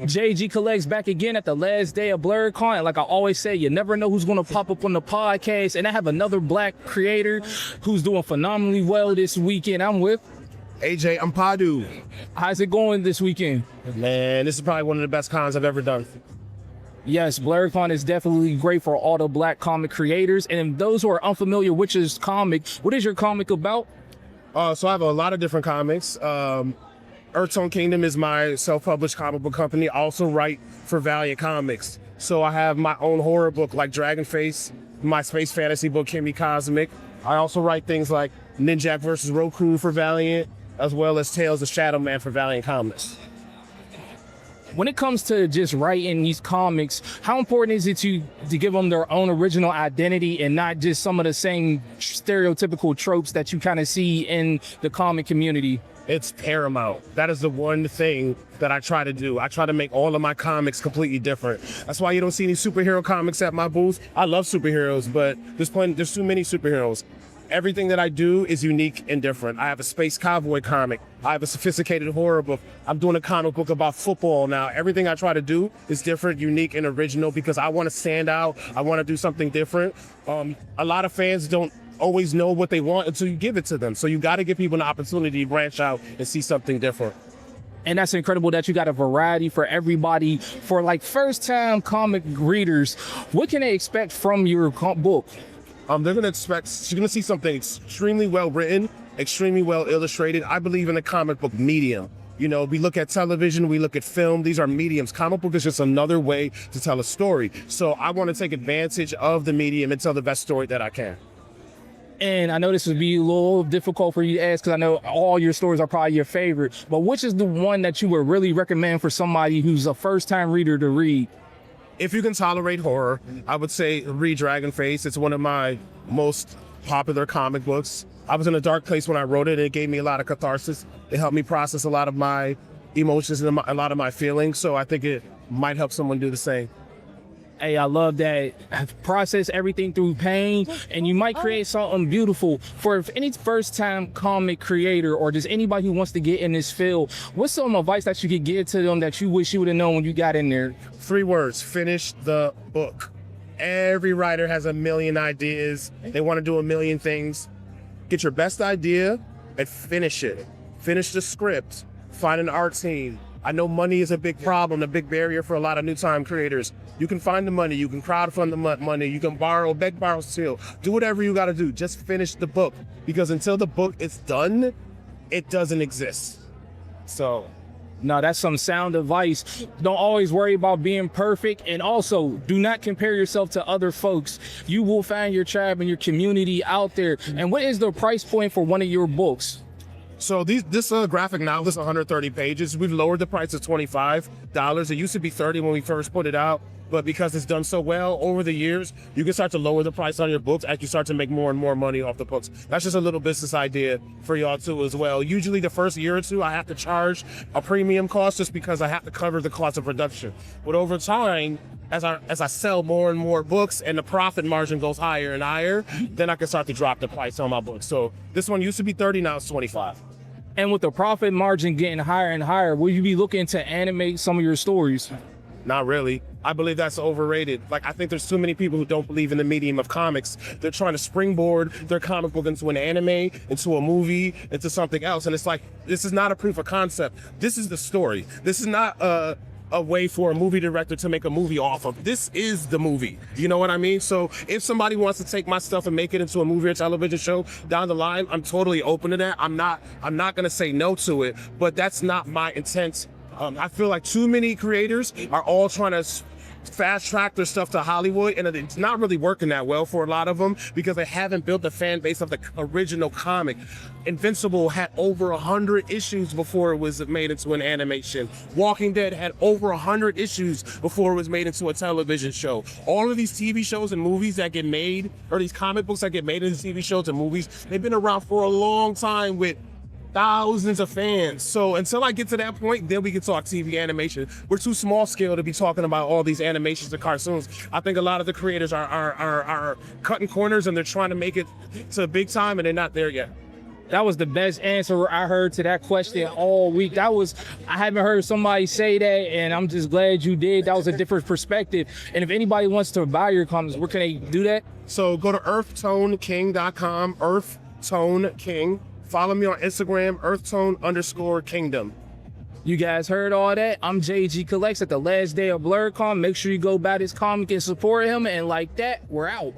JG Collects back again at the last day of BlerdCon. And like I always say, you never know who's going to pop up on the podcast. And I have another black creator who's doing phenomenally well this weekend. I'm with AJ AMPADU. How's it going this weekend? Man, this is probably one of the best cons I've ever done. Yes, BlerdCon is definitely great for all the black comic creators. And those who are unfamiliar, which is comic, what is your comic about? So I have a lot of different comics. Earth Kingdom is my self-published comic book company. I also write for Valiant Comics. So I have my own horror book like Dragon Face, my space fantasy book, Kimmy Cosmic. I also write things like Ninjak vs. Roku for Valiant, as well as Tales of Shadow Man for Valiant Comics. When it comes to just writing these comics, how important is it to give them their own original identity and not just some of the same stereotypical tropes that you kind of see in the comic community? It's paramount. That is the one thing that I try to do. I try to make all of my comics completely different. That's why you don't see any superhero comics at my booth. I love superheroes, but there's too many superheroes. Everything that I do is unique and different. I have a space cowboy comic. I have a sophisticated horror book. I'm doing a comic book about football now. Everything I try to do is different, unique, and original because I want to stand out. I want to do something different. A lot of fans don't always know what they want until you give it to them. So you got to give people an opportunity to branch out and see something different. And that's incredible that you got a variety for everybody. For like first-time comic readers, what can they expect from your book? They're gonna see something extremely well written, extremely well illustrated. I believe in the comic book medium. You know, we look at television, we look at film, these are mediums. Comic book is just another way to tell a story. So I want to take advantage of the medium and tell the best story that I can. And I know this would be a little difficult for you to ask because I know all your stories are probably your favorite, but which is the one that you would really recommend for somebody who's a first-time reader to read? If you can tolerate horror, I would say read Dragon Face. It's one of my most popular comic books. I was in a dark place when I wrote it, and it gave me a lot of catharsis. It helped me process a lot of my emotions and a lot of my feelings, so I think it might help someone do the same. Hey, I love that. Process everything through pain, and you might create something beautiful. For any first-time comic creator or just anybody who wants to get in this field, what's some advice that you could give to them that you wish you would have known when you got in there? 3 words: finish the book. Every writer has a million ideas. They want to do a million things. Get your best idea and finish it. Finish the script. Find an art team. I know money is a big problem, a big barrier for a lot of new-time creators. You can find the money, you can crowdfund the money, you can beg, borrow, steal. Do whatever you gotta do, just finish the book. Because until the book is done, it doesn't exist. So. No, that's some sound advice. Don't always worry about being perfect. And also, do not compare yourself to other folks. You will find your tribe and your community out there. And what is the price point for one of your books? So this graphic novel is 130 pages. We've lowered the price to $25. It used to be $30 when we first put it out, but because it's done so well over the years, you can start to lower the price on your books as you start to make more and more money off the books. That's just a little business idea for y'all too as well. Usually the first year or two, I have to charge a premium cost just because I have to cover the cost of production. But over time, as I sell more and more books and the profit margin goes higher and higher, then I can start to drop the price on my books. So this one used to be $30, now it's $25. And with the profit margin getting higher and higher, will you be looking to animate some of your stories? Not really. I believe that's overrated. Like, I think there's too many people who don't believe in the medium of comics. They're trying to springboard their comic book into an anime, into a movie, into something else. And it's like, this is not a proof of concept. This is the story. This is not a way for a movie director to make a movie off of. This is the movie. You know what I mean? So if somebody wants to take my stuff and make it into a movie or television show down the line, I'm totally open to that. I'm not gonna say no to it, but that's not my intent. I feel like too many creators are all trying to fast track their stuff to Hollywood, and it's not really working that well for a lot of them because they haven't built the fan base of the original comic. Invincible had over 100 issues before it was made into an animation. Walking Dead had over 100 issues before it was made into a television show. All of these TV shows and movies that get made, or these comic books that get made into TV shows and movies, they've been around for a long time with thousands of fans. So until I get to that point, then we can talk TV animation. We're too small scale to be talking about all these animations and cartoons. I think a lot of the creators are cutting corners and they're trying to make it to big time and they're not there yet. That was the best answer I heard to that question all week. I haven't heard somebody say that, and I'm just glad you did. That was a different perspective. And if anybody wants to buy your comics, where can they do that? So go to earthtoneking.com, Earthtone King. Follow me on Instagram, earthtone_kingdom. You guys heard all that? I'm JG Collects at the last day of BlerdCon. Make sure you go buy this comic and support him. And like that, we're out.